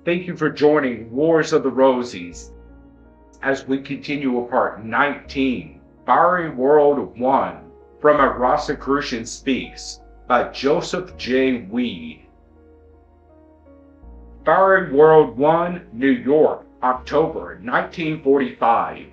Thank you for joining Wars of the Rosies as we continue with part 19, Fiery World 1, from A Rosicrucian Speaks by Joseph J. Weed. Fiery World 1, New York, October 1945.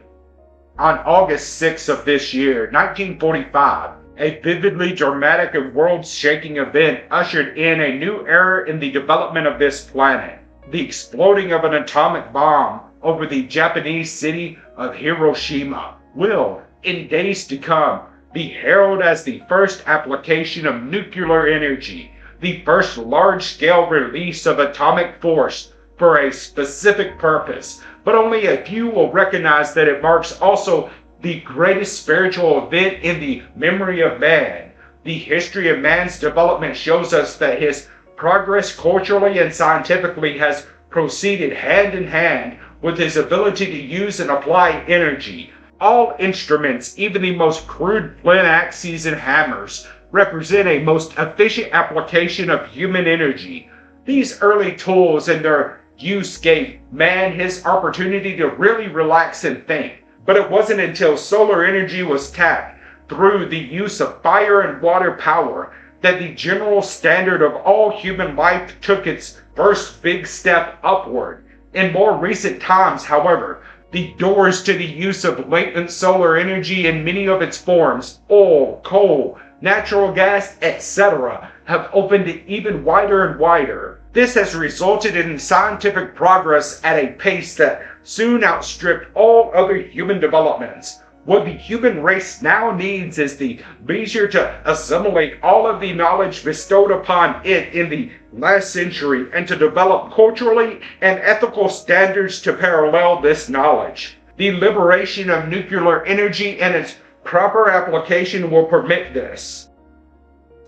On August 6th of this year, 1945, a vividly dramatic and world-shaking event ushered in a new era in the development of this planet. The exploding of an atomic bomb over the Japanese city of Hiroshima will, in days to come, be heralded as the first application of nuclear energy, the first large-scale release of atomic force for a specific purpose, but only a few will recognize that it marks also the greatest spiritual event in the memory of man. The history of man's development shows us that his progress culturally and scientifically has proceeded hand in hand with his ability to use and apply energy. All instruments, even the most crude flint axes and hammers, represent a most efficient application of human energy. These early tools and their use gave man his opportunity to really relax and think. But it wasn't until solar energy was tapped through the use of fire and water power that the general standard of all human life took its first big step upward. In more recent times, however, the doors to the use of latent solar energy in many of its forms, oil, coal, natural gas, etc., have opened even wider and wider. This has resulted in scientific progress at a pace that soon outstripped all other human developments. What the human race now needs is the leisure to assimilate all of the knowledge bestowed upon it in the last century and to develop culturally and ethical standards to parallel this knowledge. The liberation of nuclear energy and its proper application will permit this.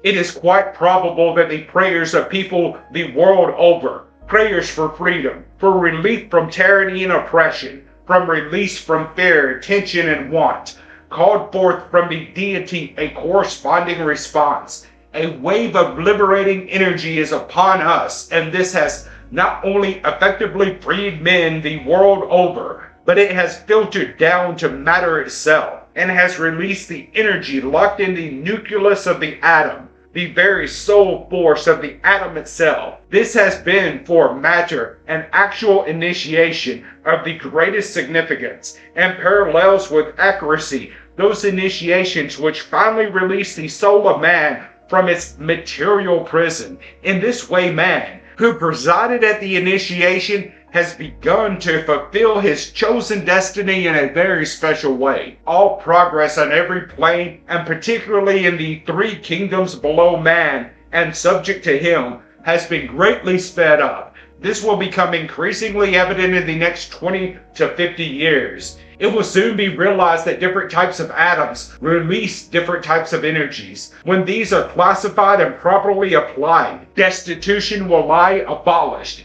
It is quite probable that the prayers of people the world over, prayers for freedom, for relief from tyranny and oppression, from release from fear, tension, and want, called forth from the deity a corresponding response. A wave of liberating energy is upon us, and this has not only effectively freed men the world over, but it has filtered down to matter itself, and has released the energy locked in the nucleus of the atom, the very soul force of the atom itself. This has been for matter an actual initiation of the greatest significance, and parallels with accuracy those initiations which finally release the soul of man from its material prison. In this way, man, who presided at the initiation, has begun to fulfill his chosen destiny in a very special way. All progress on every plane, and particularly in the three kingdoms below man and subject to him, has been greatly sped up. This will become increasingly evident in the next 20 to 50 years. It will soon be realized that different types of atoms release different types of energies. When these are classified and properly applied, destitution will lie abolished.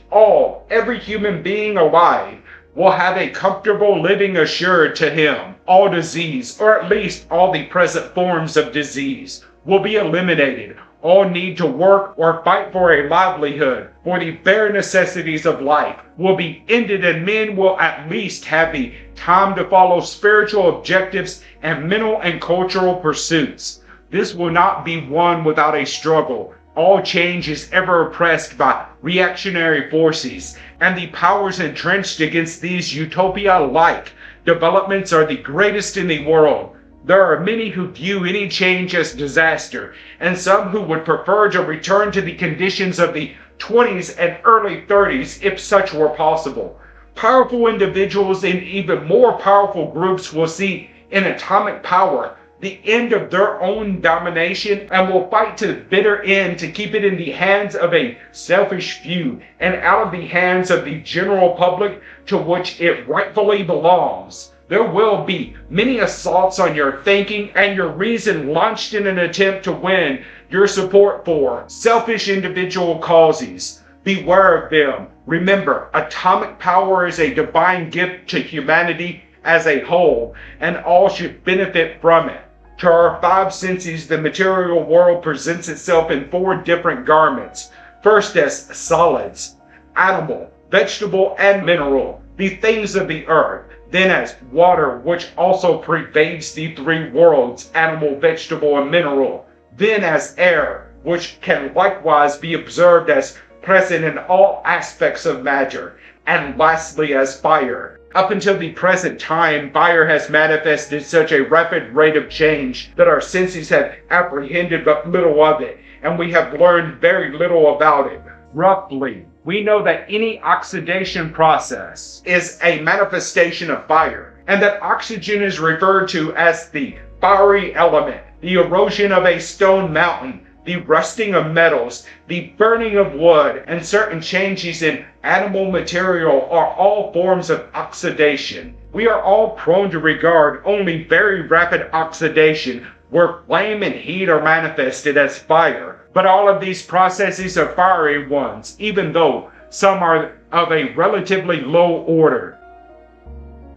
Every human being alive will have a comfortable living assured to him. All disease, or at least all the present forms of disease, will be eliminated. All need to work or fight for a livelihood, for the bare necessities of life, will be ended, and men will at least have the time to follow spiritual objectives and mental and cultural pursuits. This will not be won without a struggle. All change is ever oppressed by reactionary forces, and the powers entrenched against these utopia-like developments are the greatest in the world. There are many who view any change as disaster, and some who would prefer to return to the conditions of the 20s and early 30s if such were possible. Powerful individuals in even more powerful groups will see in atomic power the end of their own domination and will fight to the bitter end to keep it in the hands of a selfish few and out of the hands of the general public to which it rightfully belongs. There will be many assaults on your thinking and your reason launched in an attempt to win your support for selfish individual causes. Beware of them. Remember, atomic power is a divine gift to humanity as a whole, and all should benefit from it. To our five senses, the material world presents itself in four different garments. First as solids, animal, vegetable and mineral, the things of the earth, then as water, which also pervades the three worlds, animal, vegetable, and mineral, then as air, which can likewise be observed as present in all aspects of matter, and lastly as fire. Up until the present time, fire has manifested such a rapid rate of change that our senses have apprehended but little of it, and we have learned very little about it. Roughly, we know that any oxidation process is a manifestation of fire, and that oxygen is referred to as the fiery element. The erosion of a stone mountain, the rusting of metals, the burning of wood, and certain changes in animal material are all forms of oxidation. We are all prone to regard only very rapid oxidation, where flame and heat are manifested, as fire. But all of these processes are fiery ones, even though some are of a relatively low order.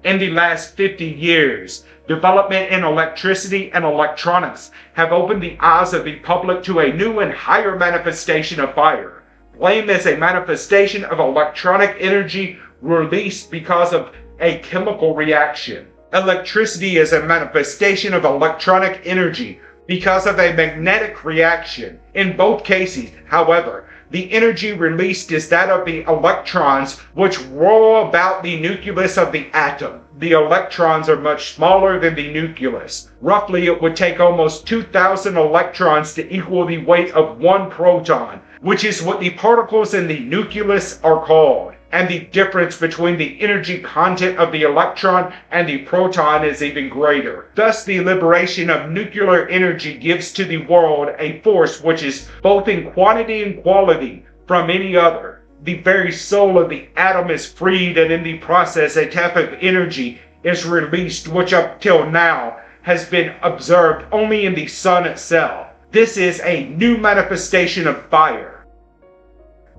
In the last 50 years, development in electricity and electronics have opened the eyes of the public to a new and higher manifestation of fire. Flame is a manifestation of electronic energy released because of a chemical reaction. Electricity is a manifestation of electronic energy because of a magnetic reaction. In both cases, however, the energy released is that of the electrons, which roll about the nucleus of the atom. The electrons are much smaller than the nucleus. Roughly, it would take almost 2,000 electrons to equal the weight of one proton, which is what the particles in the nucleus are called. And the difference between the energy content of the electron and the proton is even greater. Thus, the liberation of nuclear energy gives to the world a force which is both in quantity and quality from any other. The very soul of the atom is freed, and in the process a type of energy is released which up till now has been observed only in the sun itself. This is a new manifestation of fire.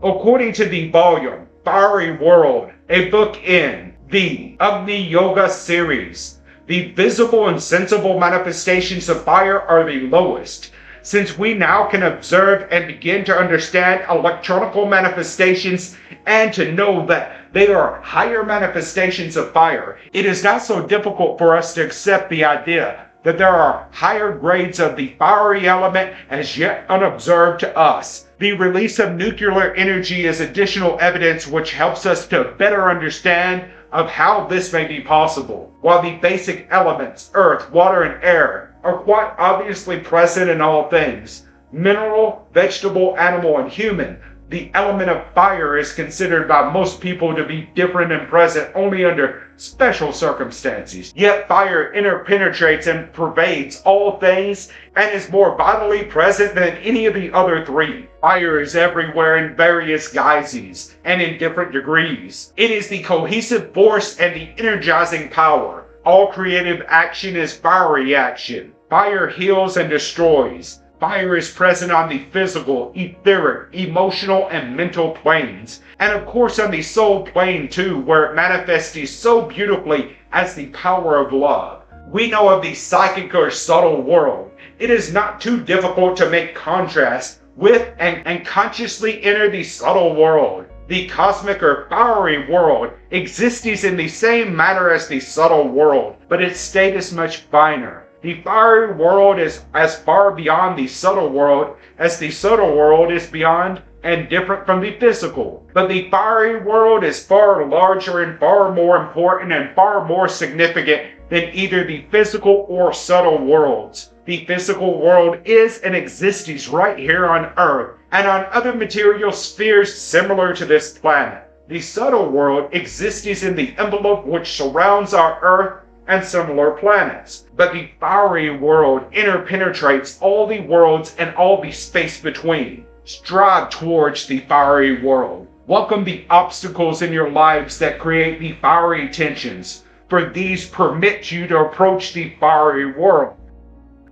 According to the volume Fiery World, a book in the Agni Yoga series, the visible and sensible manifestations of fire are the lowest. Since we now can observe and begin to understand electronical manifestations and to know that they are higher manifestations of fire, it is not so difficult for us to accept the idea that there are higher grades of the fiery element as yet unobserved to us. The release of nuclear energy is additional evidence which helps us to better understand of how this may be possible. While the basic elements, earth, water, and air, are quite obviously present in all things, mineral, vegetable, animal, and human, the element of fire is considered by most people to be different and present only under special circumstances. Yet fire interpenetrates and pervades all things and is more vitally present than any of the other three. Fire is everywhere in various guises and in different degrees. It is the cohesive force and the energizing power. All creative action is fiery action. Fire heals and destroys. Fire is present on the physical, etheric, emotional, and mental planes, and of course on the soul plane too, where it manifests so beautifully as the power of love. We know of the psychic or subtle world. It is not too difficult to make contrast with and consciously enter the subtle world. The cosmic or fiery world exists in the same manner as the subtle world, but its state is much finer. The fiery world is as far beyond the subtle world as the subtle world is beyond and different from the physical. But the fiery world is far larger and far more important and far more significant than either the physical or subtle worlds. The physical world is and exists right here on Earth and on other material spheres similar to this planet. The subtle world exists in the envelope which surrounds our Earth and similar planets. But the fiery world interpenetrates all the worlds and all the space between. Strive towards the fiery world. Welcome the obstacles in your lives that create the fiery tensions, for these permit you to approach the fiery world.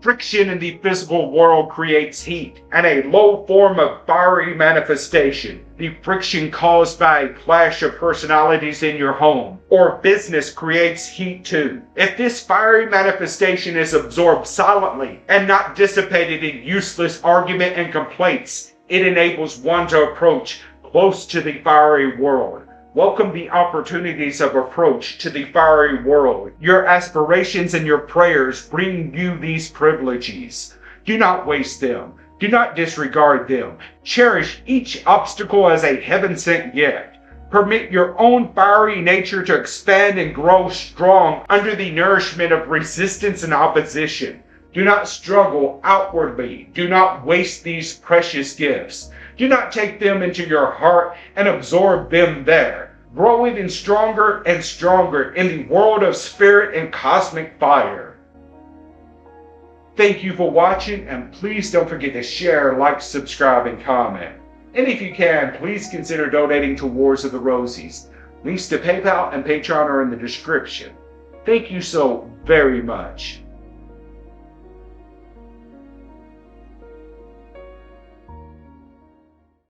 Friction in the physical world creates heat and a low form of fiery manifestation. The friction caused by a clash of personalities in your home or business creates heat too. If this fiery manifestation is absorbed silently and not dissipated in useless argument and complaints, it enables one to approach close to the fiery world. Welcome the opportunities of approach to the fiery world. Your aspirations and your prayers bring you these privileges. Do not waste them. Do not disregard them. Cherish each obstacle as a heaven-sent gift. Permit your own fiery nature to expand and grow strong under the nourishment of resistance and opposition. Do not struggle outwardly. Do not waste these precious gifts. Do not take them into your heart and absorb them there. Grow even stronger and stronger in the world of spirit and cosmic fire. Thank you for watching, and please don't forget to share, like, subscribe, and comment. And if you can, please consider donating to Wars of the Rosies. Links to PayPal and Patreon are in the description. Thank you so very much.